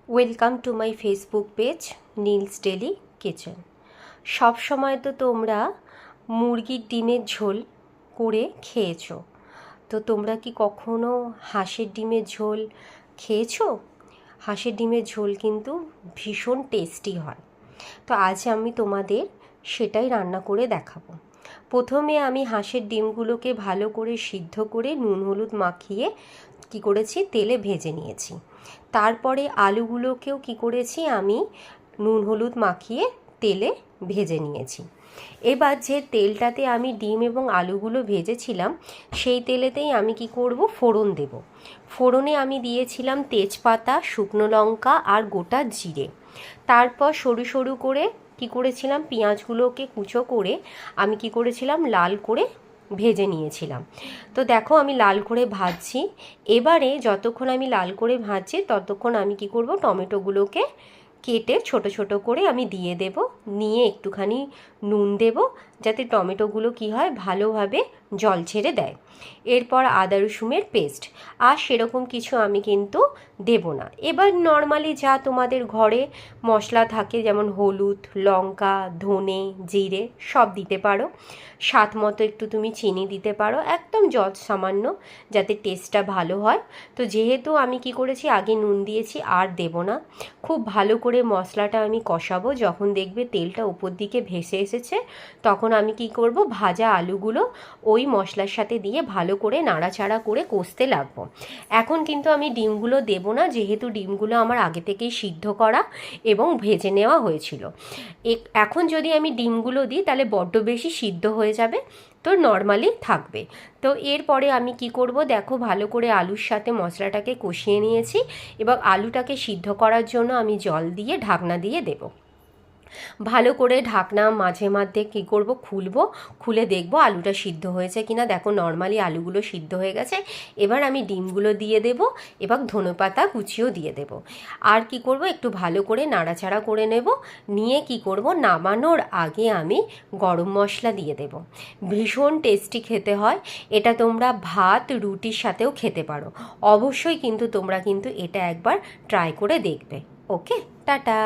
Welcome to my Facebook page Niels daily kitchen. সব সময় তো তোমরা মুরগির ডিমের ঝোল করে খেয়েছো, তো তোমরা কি কখনো হাঁসের ডিমের ঝোল খেয়েছো? হাঁসের ডিমের ঝোল কিন্তু ভীষণ টেস্টি হয়। তো আজ আমি তোমাদের সেটাই রান্না করে দেখাবো। প্রথমে আমি হাঁসের ডিমগুলোকে ভালো করে সিদ্ধ করে নুন হলুদ মাখিয়ে কি করেছি, তেলে ভেজে নিয়েছি। তারপরে আলুগুলোকেও কি করেছি, আমি নুন হলুদ মাখিয়ে তেলে ভেজে নিয়েছি। এবার যে তেলটাতে আমি ডিম এবং আলুগুলো ভেজেছিলাম সেই তেলেতেই আমি কি করব, ফোড়ন দেব। ফোড়নে আমি দিয়েছিলাম তেজপাতা, শুকনো লঙ্কা আর গোটা জিরে। তারপর সরু সরু করে কি করেছিলাম, পেঁয়াজগুলোকে কুচো করে আমি কি করেছিলাম, লাল করে ভেজে নিয়েছিলাম। তো দেখো আমি লাল করে ভাজছি। এবারে যতক্ষণ আমি লাল করে ভাজছি ততক্ষণ আমি কি করব, টমেটোগুলোকে কেটে ছোট ছোট করে আমি দিয়ে দেব। নিয়ে একটুখানি নুন দেব যাতে টমেটোগুলো কি হয়, ভালোভাবে জল ছেড়ে দেয়। এরপর আদা রসুনের পেস্ট, আর সেরকম কিছু আমি কিন্তু দেব না। এবার নর্মালি যা তোমাদের ঘরে মশলা থাকে, যেমন হলুদ, লঙ্কা, ধনে, জিরে সব দিতে পারো। স্বাদ মতো একটু তুমি চিনি দিতে পারো, একদম সামান্য, যাতে টেস্টটা ভালো হয়। তো যেহেতু আমি কি করেছি, আগে নুন দিয়েছি, আর দেব না। খুব ভালো করে মশলাটা আমি কষাবো। যখন দেখবে তেলটা উপর দিকে ভেসে এসেছে তখন আমি কি করব, ভাজা আলুগুলো ওই মশলার সাথে দিয়ে ভালো করে নাড়াচাড়া করে কষতে লাগবো। এখন কিন্তু আমি ডিমগুলো দেব না, যেহেতু ডিমগুলো আমার আগে থেকেই সিদ্ধ করা এবং ভেজে নেওয়া হয়েছিল। এখন যদি আমি ডিমগুলো দিই তাহলে বড্ড বেশি সিদ্ধ হয়ে যাবে, তো নর্মালি থাকবে। তো এরপরে আমি কি করব, দেখো ভালো করে আলুর সাথে মশলাটাকে কষিয়ে নিয়েছি। এবং আলুটাকে সিদ্ধ করার জন্য আমি জল দিয়ে ঢাকনা দিয়ে দেব। ভালো করে ঢাকনা মাঝে মধ্যে কী করব, খুলে দেখব আলুটা সিদ্ধ হয়েছে কিনা। দেখো নর্মালি আলুগুলো সিদ্ধ হয়ে গেছে। এবার আমি ডিমগুলো দিয়ে দেব এবং ধনেপাতা কুচিও দিয়ে দেব। আর কি করব, একটু ভালো করে নাড়াচাড়া করে নেব। নিয়ে কি করব, নামানোর আগে আমি গরম মশলা দিয়ে দেব। ভীষণ টেস্টি খেতে হয় এটা। তোমরা ভাত রুটির সাথেও খেতে পারো। অবশ্যই কিন্তু তোমরা কিন্তু এটা একবার ট্রাই করে দেখবে। ওকে, টাটা।